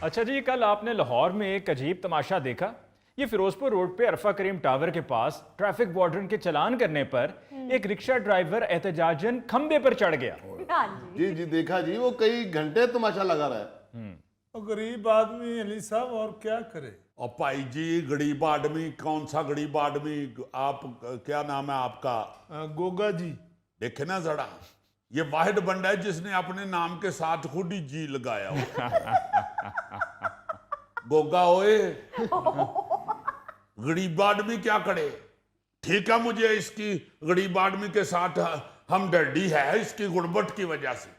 अच्छा जी, कल आपने लाहौर में एक अजीब तमाशा देखा। ये फिरोजपुर रोड पे अरफा करीम टावर के पास ट्रैफिक वार्डन के चालान करने पर एक रिक्शा ड्राइवर एहतजाजन खंबे पर चढ़ गया। हाँ जी। जी जी देखा जी, वो कई घंटे तमाशा लगा रहा है। तो गरीब आदमी अली साहब और क्या करे। और भाई जी गरीब आदमी, कौन सा गरीब आदमी? आप क्या नाम है आपका? गोगा जी। देखे ना जरा, ये वाहिद बंदा है जिसने अपने नाम के साथ खुद ही जी लगाया हो। गोगा ओए, गरीब आदमी क्या करे? ठीक है, मुझे इसकी गरीब आदमी के साथ हमदर्दी है इसकी गुर्बत की वजह से,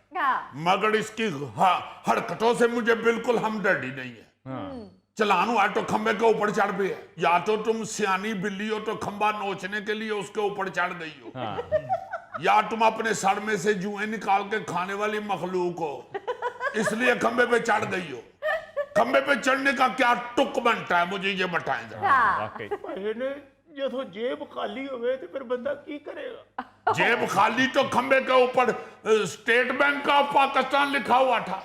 मगर इसकी हरकतों से मुझे बिल्कुल हमदर्दी नहीं है। चलान हुआ तो खंबे के ऊपर चढ़ पे है। या तो तुम सियानी बिल्ली हो तो खंबा नोचने के लिए उसके ऊपर चढ़ गई हो, या तुम अपने सर में से जुएं निकाल के खाने वाली मखलूक हो इसलिए खंबे पे चढ़ गई हो। खंबे पे चढ़ने का क्या तुक बनता है, मुझे ये बताएं जरा। जो तो जेब खाली हुए तो फिर बंदा की करेगा। जेब खाली तो खंबे के ऊपर स्टेट बैंक ऑफ पाकिस्तान लिखा हुआ था।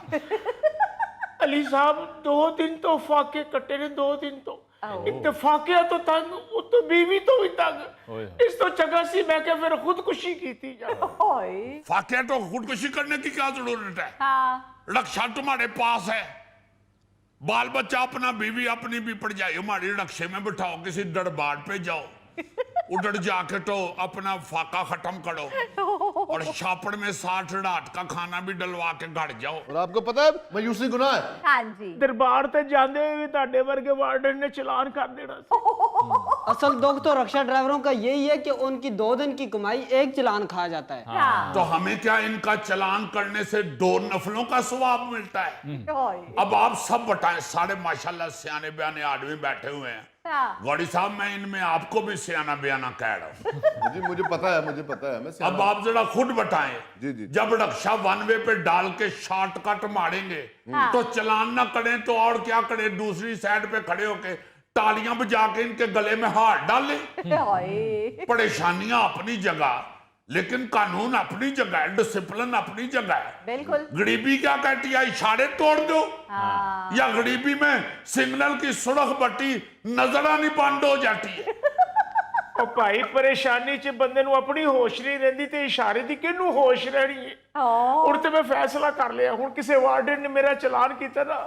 अली साहब 2 दिन तो फाके कटे ने, 2 दिन तो इत्तेफाकिया तो तंग, वो तो बीवी तो भी तंग। इस तो चंगा सी मैं क्या फिर खुदकुशी की थी। फाकिया तो खुदकुशी करने की क्या जरूरत है? रक्षा तुम्हारे पास है, बाल बच्चा अपना, बीवी अपनी भी पड़ जाए, हमारी रक्षे में बिठाओ, किसी दरबार पे जाओ, उधर जाके तो अपना फाका खत्म करो और छापड़ में 60 रात का खाना भी डलवा के घर जाओ। और आपको पता है मायूसी गुनाह है। हाँ जी। दरबार ते जांदे हुए ताडे वर्गे वार्डन ने चलान कर देना सी। असल दुख तो रक्षा ड्राइवरों का यही है कि उनकी 2 दिन की कमाई एक चलान खाया जाता है। तो हमें क्या इनका चलान करने से 2 नफलों का सवाब मिलता है? अब आप सब बताएं, सारे माशाल्लाह सियाने बयाने आदमी बैठे हुए हैं। गौरी साहब, मैं इनमें आपको भी सियाना बयाना कह रहा हूँ। जी मुझे पता है, मुझे पता है। मैं अब आप जरा खुद बताएं, जी जी। जब रक्षा 1 वे पे डाल के शॉर्टकट मारेंगे तो चलान ना करें तो और क्या करें? दूसरी साइड पे खड़े होके तालियां बजा के इनके गले में हाथ डालें। परेशानियां अपनी जगह, लेकिन कानून अपनी जगह है, डिसिप्लिन अपनी जगह है। बिल्कुल। गरीबी क्या कहती है? इशारे तोड़ दो। या गरीबी में सिग्नल की सुरख बत्ती नजर आनी बंद हो जाती है। और भाई परेशानी च बंदे नु अपनी होश नहीं रहती ते इशारे दी किनू होश रहनी है। और ते मैं फैसला कर लिया, हुण किसी वार्डन ने मेरा चलान किया ना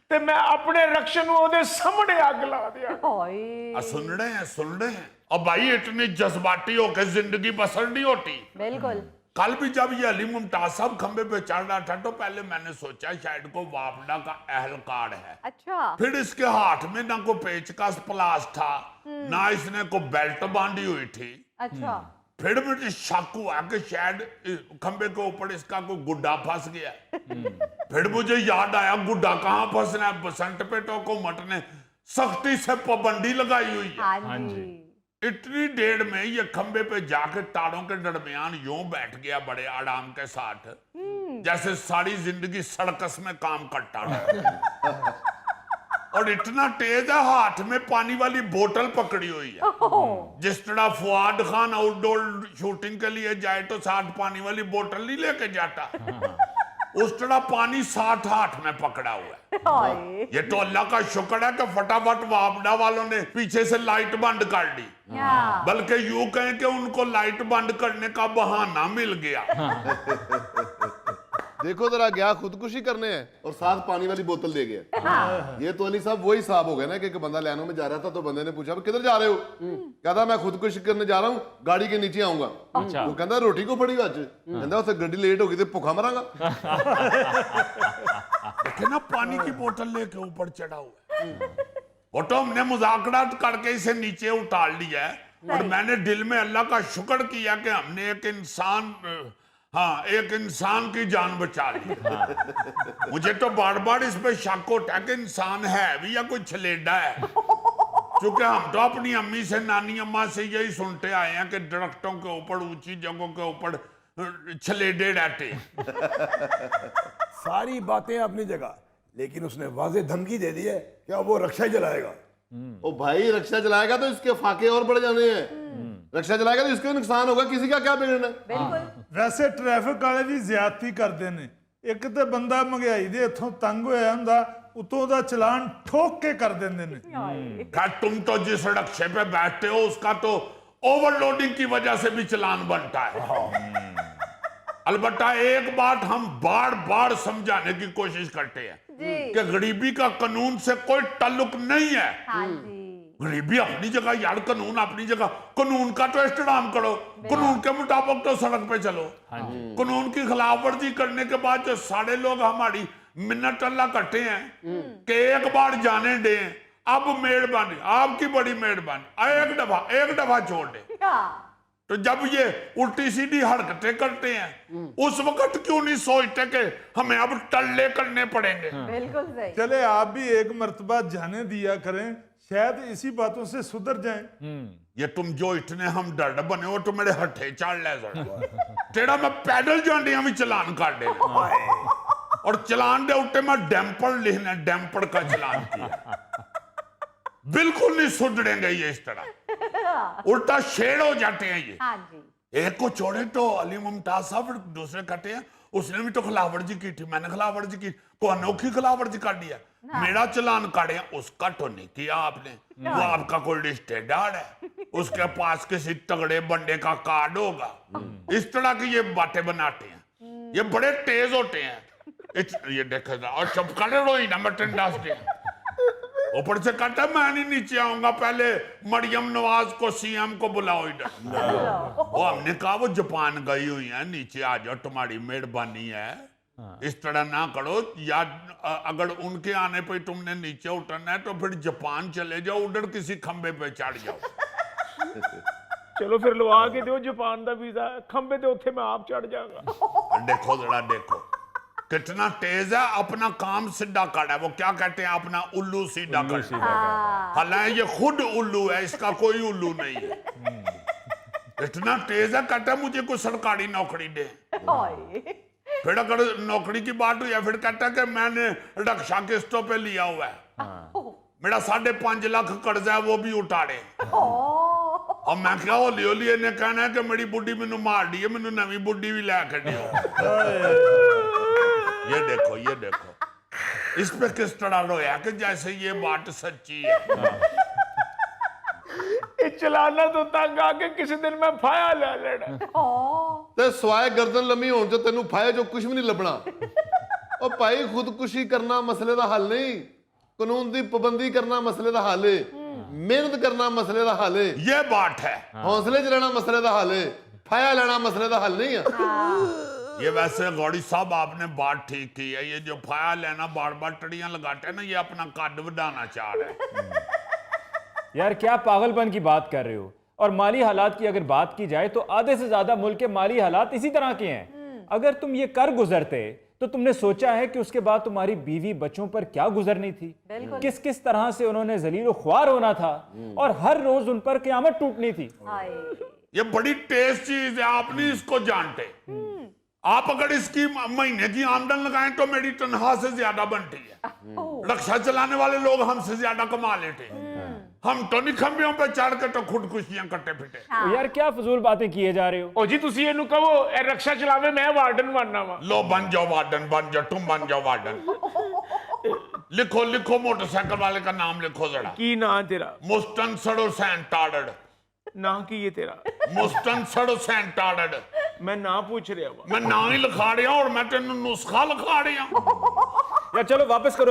ते मैं अपने रक्षण ओदे सामने आग ला दिया। सुन रहे हैं। और भाई इतनी जज्बाती होकर जिंदगी बसर नहीं होती। बिल्कुल। कल भी जब ये अली मुमताज साहब खंबे पे चढ़ रहा था तो पहले मैंने सोचा शायद को वापडा का अहलकार है। अच्छा। फिर इसके हाथ में ना को पेचकस प्लास था, ना इसने को बेल्ट बांधी हुई थी। अच्छा। फिर मुझे शक हुआ कि शायद खंबे के ऊपर इसका कोई गुड्डा फंस गया। फिर मुझे याद आया गुड्डा कहाँ फंसना है, बसंत पे तो हुकूमत ने सख्ती से पाबंदी लगाई हुई है। हाँ जी। इतनी देर में ये खंबे पे जाकर तारों के दरमियान यूं बैठ गया बड़े आराम के साथ, जैसे सारी जिंदगी सर्कस में काम करता रहा। और इतना तेज है, हाथ में पानी वाली बोतल पकड़ी हुई है। जिस तरह फुआद खान आउटडोर शूटिंग के लिए जाए तो साथ पानी वाली बोतल नहीं लेके जाता, उस तरह पानी 60 हाथ में पकड़ा हुआ है। ये तो अल्लाह का शुक्र है कि फटाफट वापडा वालों ने पीछे से लाइट बंद कर दी, बल्कि यूं कहें कि उनको लाइट बंद करने का बहाना मिल गया। देखो जरा, गया खुदकुशी करने हैं और साथ पानी वाली बोतल दे गया। ये तो अली साहब वही साहब हो गए ना कि एक बंदा लैनो में जा रहा था तो बंदे ने पूछा किधर जा रहे हो? कहता मैं खुदकुशी करने जा रहा हूँ, गाड़ी के नीचे आऊंगा। वो कहता रोटी को पड़ी अज, कहता उसे गड्डी लेट होगी तो भुखा मरांगा। देखे ना, पानी की बोतल लेके ऊपर चढ़ा हुआ है। वो तो हमने मुज़ाकरात करके इसे नीचे उतार लिया है। और मैंने दिल में अल्लाह का शुक्र किया कि हमने एक इंसान की जान बचा ली। मुझे तो बार बार इस पे शक होता है कि इंसान है भी या कोई छलेडा है, क्योंकि हम तो अपनी अम्मी से, नानी अम्मा से यही सुनते आए हैं कि दरख्तों के ऊपर, ऊंची जगहों के ऊपर छलेडे रहते। सारी बातें अपनी जगह, लेकिन उसने वाज़ेह धमकी दे दी है कि अब वो रक्षा ही जलाएगा। ओ भाई, रक्षा जलाएगा तो इसके फाके और बढ़ जाने हैं। रक्षा जलाएगा तो इसके नुकसान होगा, किसी का क्या बिगड़ना। बिल्कुल। वैसे ट्रैफिक वाले भी ज्यादती करते हैं, ਇੱਕ ਤੇ ਬੰਦਾ ਮਹਿੰਗਾਈ ਦੇ ਇੱਥੋਂ ਤੰਗ ਹੋਇਆ ਹੁੰਦਾ, ਉਤੋਂ ਦਾ ਚਲਾਨ ਠੋਕ ਕੇ ਕਰ ਦਿੰਦੇ ਨੇ। खैर तुम तो जिस रक्शे पे बैठते हो उसका तो ओवरलोडिंग की वजह से भी चलान बनता है। अलबत्ता एक बात हम बार बार समझाने की कोशिश करते हैं कि गरीबी का कानून से कोई ताल्लुक नहीं है। गरीबी अपनी जगह यार, कानून अपनी जगह। कानून का तो एहतराम करो, कानून के मुताबिक तो सड़क पे चलो। कानून की खिलाफवर्जी करने के बाद जो सारे लोग हमारी मिन्नत अल्लाह करते हैं कि एक बार जाने दें, अब मेहरबानी, आपकी बड़ी मेहरबानी, एक दफा छोड़ दे। तो जब ये उल्टी सीधी हरकतें करते हैं उस वक्त क्यों नहीं सोचते कि हमें अब टल्ले करने पड़ेंगे। बिल्कुल सही। चले आप भी एक मर्तबा जाने दिया करें, शायद इसी बातों से सुधर जाएं। ये तुम जो इतने हम डर बने हो तो मेरे हट्ठे चाल ले तेरा मैं पैदल जाने भी चलान कर दे और चलान दे उठे मैं डैम्पर लिखना, डैम्पर का चलान किया। बिल्कुल नहीं सुधरेंगे ये इस तरह, उल्टा शेर हो जाते हैं ये। हाँ जी। एक को छोड़े तो अली मुमताज साहब, दूसरे कहते हैं उसने भी तो खिलाफवर्जी की थी, मैंने खिलाफवर्जी की, को अनोखी खिलाफवर्जी कर दिया। मेरा चलान काटे, उसका तो नहीं किया आपने। वो आपका कोई रिश्तेदार है, उसके पास किसी तगड़े बंदे का कार्ड होगा। इस तरह की ये बातें बनाते हैं, ये बड़े तेज होते हैं। ये देखे और चपकाने रोई ना बटन डालते हैं। ऊपर से कहता मैं नहीं नीचे आऊंगा, पहले मरियम नवाज को सीएम को बुलाओ इधर। वो हमने कहा वो जापान गई हुई है, नीचे आ जाओ, तुम्हारी मेहरबानी है। इस तरह ना करो, या अगर उनके आने पे तुमने नीचे उतरना है तो फिर जापान चले जाओ, उधर किसी खंबे पे चढ़ जाओ। चलो फिर लवा के दो जापान का वीजा, खंबे ते उत्थे मैं आप चढ़ जाऊंगा। देखो जरा देखो कितना तेज है, अपना काम सीधा कर रहा है। वो क्या कहते हैं, अपना उल्लू सीधा कर। हालांकि ये खुद उल्लू है, इसका कोई उल्लू नहीं है। इतना तेज है, कहता है मुझे कोई सरकारी नौकरी दे। फिर अगर नौकरी की बात हुई है फिर कहता है कि मैंने रक्षा किस्तों पे लिया हुआ है, मेरा 5.5 लाख कर्जा है वो भी उतारे। और मैं क्या होली होली ने कहना है कि मेरी बुढ़ी मैनू मार दी है, मैनू नवी बुढ़ी भी लै के दियो। ये देखो, ये देखो, इस पे किस तरह रोया कि जैसे ये बात सच्ची है। ये चलाना तो तंग आके किसी दिन मैं फाया ले लेना। ਤੇ ਸਵਾਏ ਗਰਦਨ ਲੰਮੀ ਹੋਣ ਚ ਤੈਨੂੰ ਫਾਇਦਾ ਜੋ ਕੁਝ ਵੀ ਨਹੀਂ ਲੱਭਣਾ। ਉਹ ਭਾਈ ਖੁਦਕੁਸ਼ੀ ਕਰਨਾ ਮਸਲੇ ਦਾ ਹੱਲ ਨਹੀਂ, ਕਾਨੂੰਨ ਦੀ ਪਾਬੰਦੀ ਕਰਨਾ ਮਸਲੇ ਦਾ ਹੱਲ ਹੈ, ਮਿਹਨਤ ਕਰਨਾ ਮਸਲੇ ਦਾ ਹੱਲ ਹੈ, ये बात है। ਹੌਸਲੇ ਚ ਰਹਿਣਾ ਮਸਲੇ ਦਾ ਹੱਲ ਹੈ, ਫਾਇਆ ਲੈਣਾ ਮਸਲੇ ਦਾ ਹੱਲ ਨਹੀਂ ਹੈ। ये वैसे गौड़ी साहब आपने बात ठीक की है, ये जो फाया लेना बार बार टड़ियां लगाते हैं ना, ये अपना कद बढ़ाना चाह रहे हैं। यार क्या पागलपन की बात कर रहे हो। और माली हालात की अगर बात की जाए तो आधे से ज्यादा मुल्क के माली हालात इसी तरह के हैं। अगर तुम ये कर गुजरते तो तुमने सोचा है कि उसके बाद तुम्हारी बीवी बच्चों पर क्या गुजरनी थी, किस किस तरह से उन्होंने जलीलो ख्वार होना था और हर रोज उन पर क़यामत टूटनी थी। ये बड़ी तेज चीज है, आप नहीं इसको जानते। आप अगर इसकी महीने की आमदन लगाएं तो मेरी तनख्वाह से ज्यादा बनती है। रक्षा चलाने वाले लोग हमसे ज्यादा कमा लेते हैं। हम तो नहीं खंबियों पे चढ़ के तो खुदकुशियां करते फिरते। तो यार क्या फजूल बातें किए जा रहे हो। ओ जी तुसी इहनू कहो ए रक्षा चलावे, मैं वार्डन बनना वा। लो बन जाओ वार्डन, बन जाओ, तुम बन जाओ वार्डन। लिखो लिखो, मोटरसाइकिल वाले का नाम लिखो जरा। की ना तेरा? मुस्तनसर हुसैन ताड़ड़। ना की ये तेरा? मुस्तनसर हुसैन ताड़ड़। मैं ना पूछ रहा हूं, मैं ना ही लिखा रहा और मैं तेन नुस्खा लिखा रहा। यार चलो वापस करो